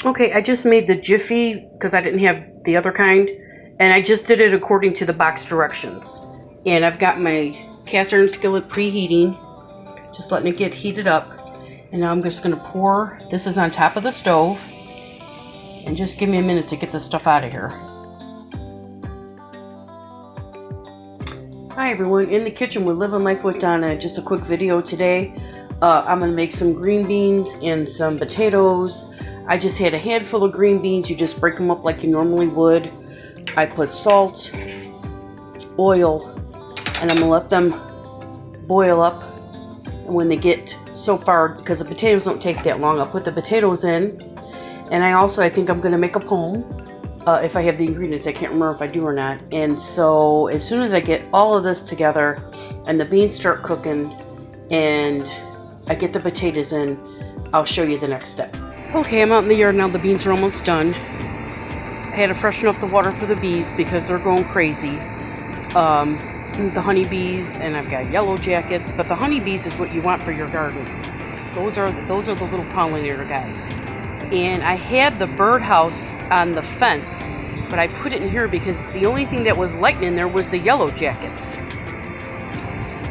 Okay, I just made the Jiffy because I didn't have the other kind, and I just did it according to the box directions. And I've got my cast iron skillet preheating, just letting it get heated up. And now I'm just going to pour, this is on top of the stove, and just give me a minute to get this stuff out of here. Hi everyone, in the kitchen with Living Life with Donna. Just a quick video today. I'm going to make some green beans and some potatoes. I just had a handful of green beans. You just break them up like you normally would. I put salt, oil, and I'm going to let them boil up. And when they get so far, because the potatoes don't take that long, I'll put the potatoes in. And I think I'm going to make a pome. If I have the ingredients, I can't remember if I do or not. And so as soon as I get all of this together and the beans start cooking and I get the potatoes in, I'll show you the next step. Okay, I'm out in the yard now. The beans are almost done. I had to freshen up the water for the bees because they're going crazy. The honeybees, and I've got yellow jackets, but the honeybees is what you want for your garden. Those are the little pollinator guys. And I had the birdhouse on the fence, but I put it in here because the only thing that was lighting in there was the yellow jackets.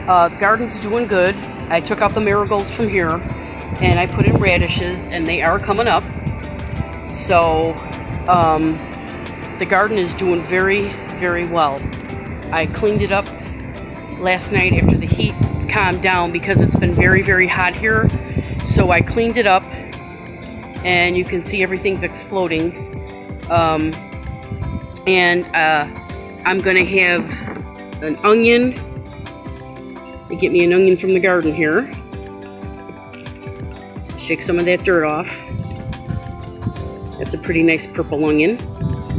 The garden's doing good. I took out the marigolds from here and I put in radishes, and they are coming up. So the garden is doing very, very well. I cleaned it up last night after the heat calmed down because it's been very, very hot here. So I cleaned it up, and you can see everything's exploding. I'm gonna have an onion. Let me get me an onion from the garden here. Shake some of that dirt off. That's a pretty nice purple onion.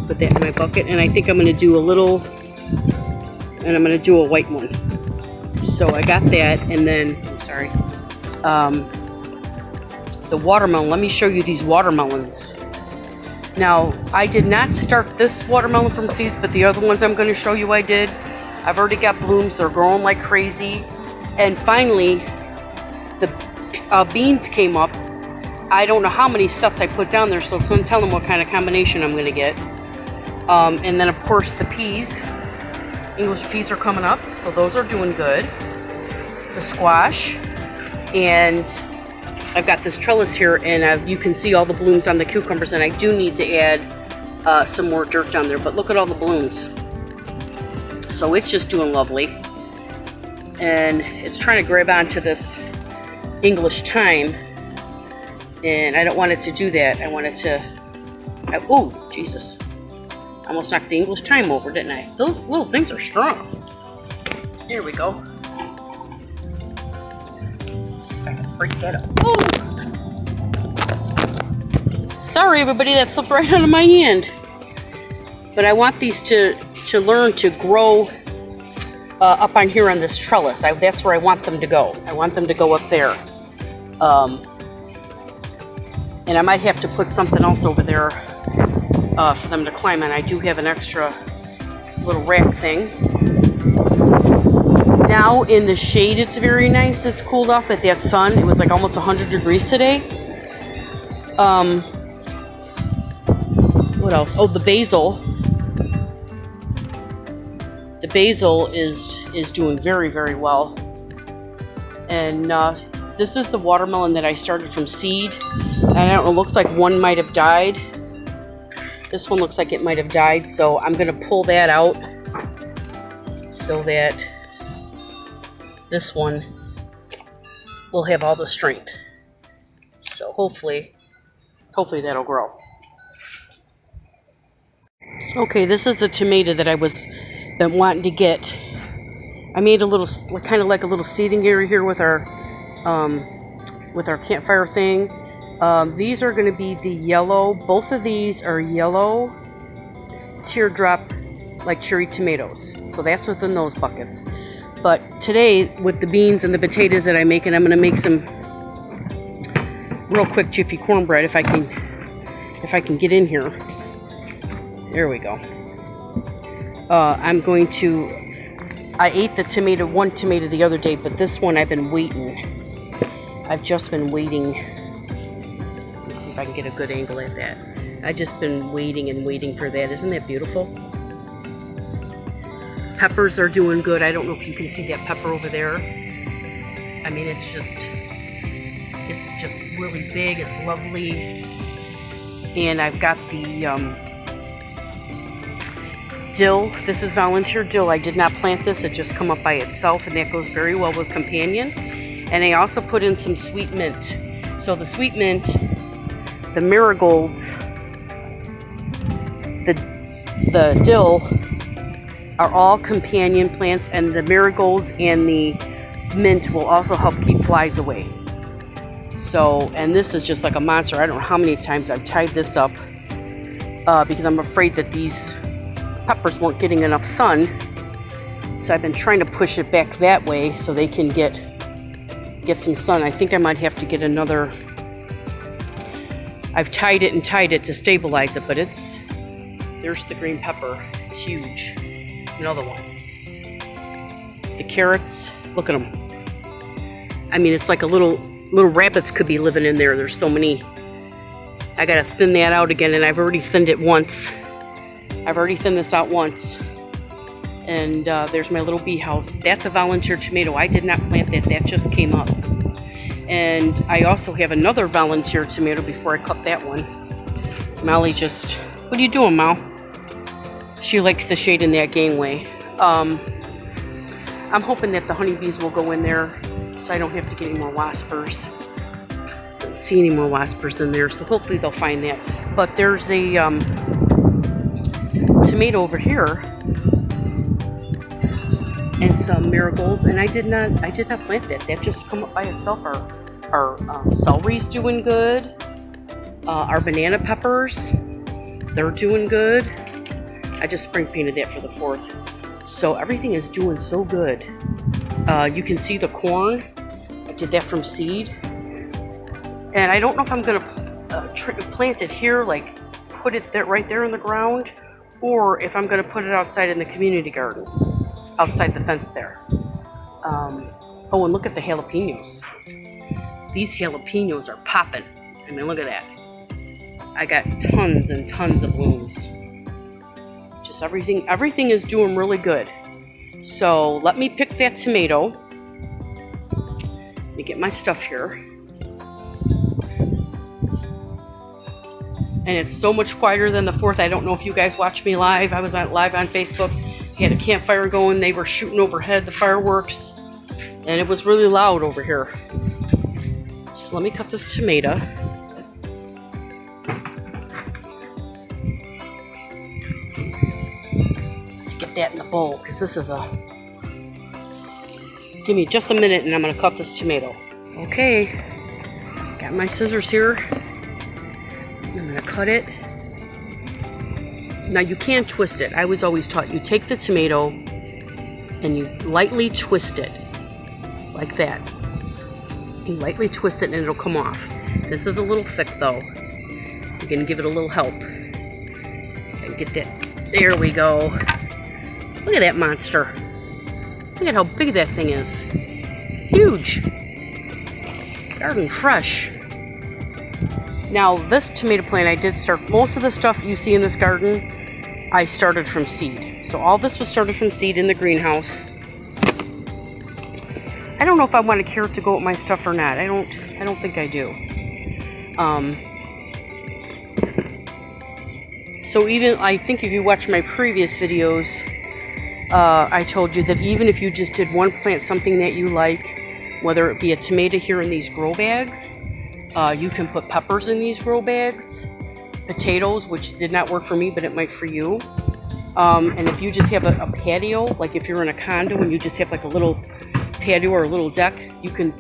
Put that in my bucket, and I think I'm gonna do a little, and I'm gonna do a white one. So I got that, and then, the watermelon. Let me show you these watermelons. Now, I did not start this watermelon from seeds, but the other ones I'm going to show you I did. I've already got blooms. They're growing like crazy. And finally, the beans came up. I don't know how many sets I put down there, so it's going to tell them what kind of combination I'm going to get. And then, of course, the peas. English peas are coming up, so those are doing good. The squash. And I've got this trellis here, and you can see all the blooms on the cucumbers, and I do need to add some more dirt down there, but look at all the blooms. So it's just doing lovely. And it's trying to grab onto this English thyme, and I don't want it to do that. I want it to, oh, Jesus. I almost knocked the English thyme over, didn't I? Those little things are strong. Here we go. If I can break that up. Ooh! Sorry everybody, that slipped right out of my hand. But I want these to learn to grow up on here on this trellis. That's where I want them to go. I want them to go up there. And I might have to put something else over there for them to climb on. I do have an extra little rack thing. Now in the shade it's very nice. It's cooled off at that sun. It was like almost 100 degrees today. What else? Oh, the basil. The basil is doing very, very well. And this is the watermelon that I started from seed. And I don't know, it looks like one might have died. This one looks like it might have died, so I'm going to pull that out so that this one will have all the strength. So hopefully that'll grow. Okay, this is the tomato that I've been wanting to get. I made a little, kind of like a little seating area here with our campfire thing. These are going to be the yellow. Both of these are yellow teardrop, like cherry tomatoes. So that's within those buckets. But today, with the beans and the potatoes that I'm making, I'm going to make some real quick Jiffy cornbread if I can get in here. There we go. I ate one tomato the other day, but this one I've been waiting. I've just been waiting. Let me see if I can get a good angle at that. I've just been waiting and waiting for that. Isn't that beautiful? Peppers are doing good. I don't know if you can see that pepper over there. I mean, it's just really big. It's lovely. And I've got the dill. This is volunteer dill. I did not plant this. It just come up by itself, and that goes very well with companion. And I also put in some sweet mint. So the sweet mint, the marigolds, the dill are all companion plants, and the marigolds and the mint will also help keep flies away. So, and this is just like a monster. I don't know how many times I've tied this up because I'm afraid that these peppers weren't getting enough sun. So I've been trying to push it back that way so they can get some sun. I think I might have to get another. I've tied it and tied it to stabilize it, but there's the green pepper. It's huge. Another one. The carrots, look at them. I mean, it's like a little rabbits could be living in there. There's so many. I gotta thin that out again, and I've already thinned it once. I've already thinned this out once. And there's my little bee house. That's a volunteer tomato. I did not plant that. That just came up. And I also have another volunteer tomato before I cut that one. Molly just, what are you doing, Mal? She likes the shade in that gangway. I'm hoping that the honeybees will go in there so I don't have to get any more waspers. I don't see any more waspers in there, so hopefully they'll find that. But there's a tomato over here and some marigolds, and I did not plant that. That just come up by itself. Our celery's doing good. Our banana peppers, they're doing good. I just spring painted that for the 4th. So everything is doing so good. You can see the corn. I did that from seed. And I don't know if I'm gonna plant it here, like put it there, right there in the ground, or if I'm gonna put it outside in the community garden, outside the fence there. Oh, and look at the jalapenos. These jalapenos are popping. I mean, look at that. I got tons and tons of blooms. Just everything is doing really good. So let me pick that tomato. Let me get my stuff here. And it's so much quieter than the 4th. I don't know if you guys watched me live. I was live on Facebook. Had a campfire going. They were shooting overhead the fireworks. And it was really loud over here. So let me cut this tomato. Let's get that in the bowl, because this is give me just a minute and I'm going to cut this tomato. Okay, got my scissors here. I'm going to cut it. Now you can twist it. I was always taught you take the tomato and you lightly twist it like that. You lightly twist it and it'll come off. This is a little thick though. I'm going to give it a little help. And get that. There we go. Look at that monster. Look at how big that thing is. Huge. Garden fresh. Now this tomato plant I did start, most of the stuff you see in this garden I started from seed. So all this was started from seed in the greenhouse. I don't know if I want a carrot to go with my stuff or not. I don't think I do. So even, I think if you watch my previous videos, I told you that even if you just did one plant, something that you like, whether it be a tomato here in these grow bags, you can put peppers in these grow bags, potatoes, which did not work for me, but it might for you. And if you just have a patio, like if you're in a condo and you just have like a little patio or a little deck, you can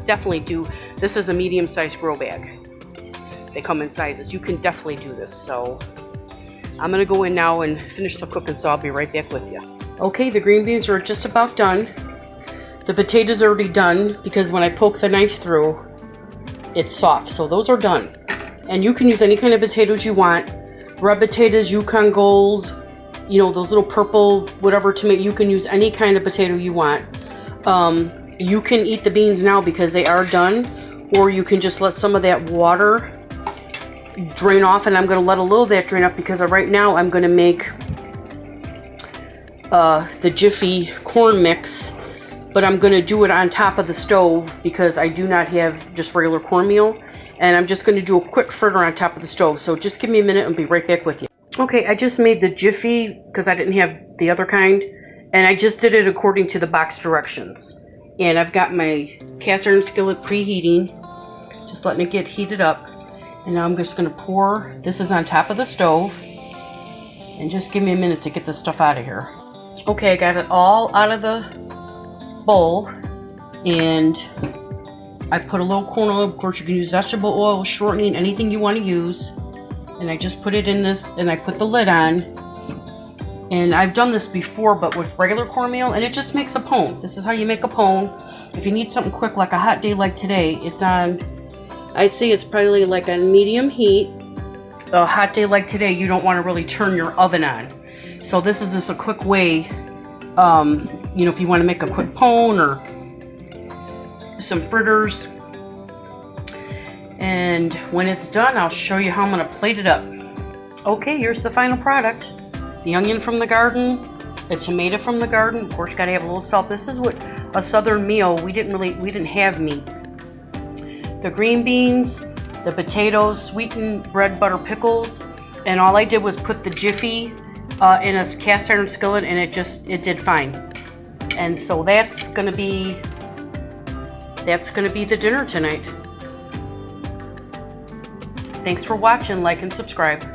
definitely do, this is a medium-sized grow bag. They come in sizes. You can definitely do this. So I'm gonna go in now and finish the cooking, so I'll be right back with you. Okay, the green beans are just about done. The potatoes are already done because when I poke the knife through, it's soft. So those are done. And you can use any kind of potatoes you want. Red potatoes, Yukon Gold, you know, those little purple, whatever tomato, you can use any kind of potato you want. You can eat the beans now because they are done, or you can just let some of that water drain off, and I'm going to let a little of that drain off because right now I'm going to make the Jiffy corn mix, but I'm going to do it on top of the stove because I do not have just regular cornmeal, and I'm just going to do a quick fritter on top of the stove. So just give me a minute and I'll be right back with you. Okay, I just made the Jiffy because I didn't have the other kind, and I just did it according to the box directions. And I've got my cast iron skillet preheating, just letting it get heated up. And now I'm just going to pour, this is on top of the stove, and just give me a minute to get this stuff out of here. Okay, I got it all out of the bowl, and I put a little corn oil. Of course, you can use vegetable oil, shortening, anything you want to use. And I just put it in this, and I put the lid on. And I've done this before, but with regular cornmeal, and it just makes a pone. This is how you make a pone. If you need something quick, like a hot day like today, it's on, I'd say it's probably like on medium heat. A hot day like today, you don't want to really turn your oven on. So this is just a quick way, you know, if you want to make a quick pone or some fritters. And when it's done, I'll show you how I'm going to plate it up. Okay, here's the final product. The onion from the garden, the tomato from the garden. Of course, got to have a little salt. This is what a southern meal. We didn't have meat. The green beans, the potatoes, sweetened bread butter pickles, and all I did was put the Jiffy in a cast iron skillet, and it did fine. And so that's gonna be the dinner tonight. Thanks for watching. Like and subscribe.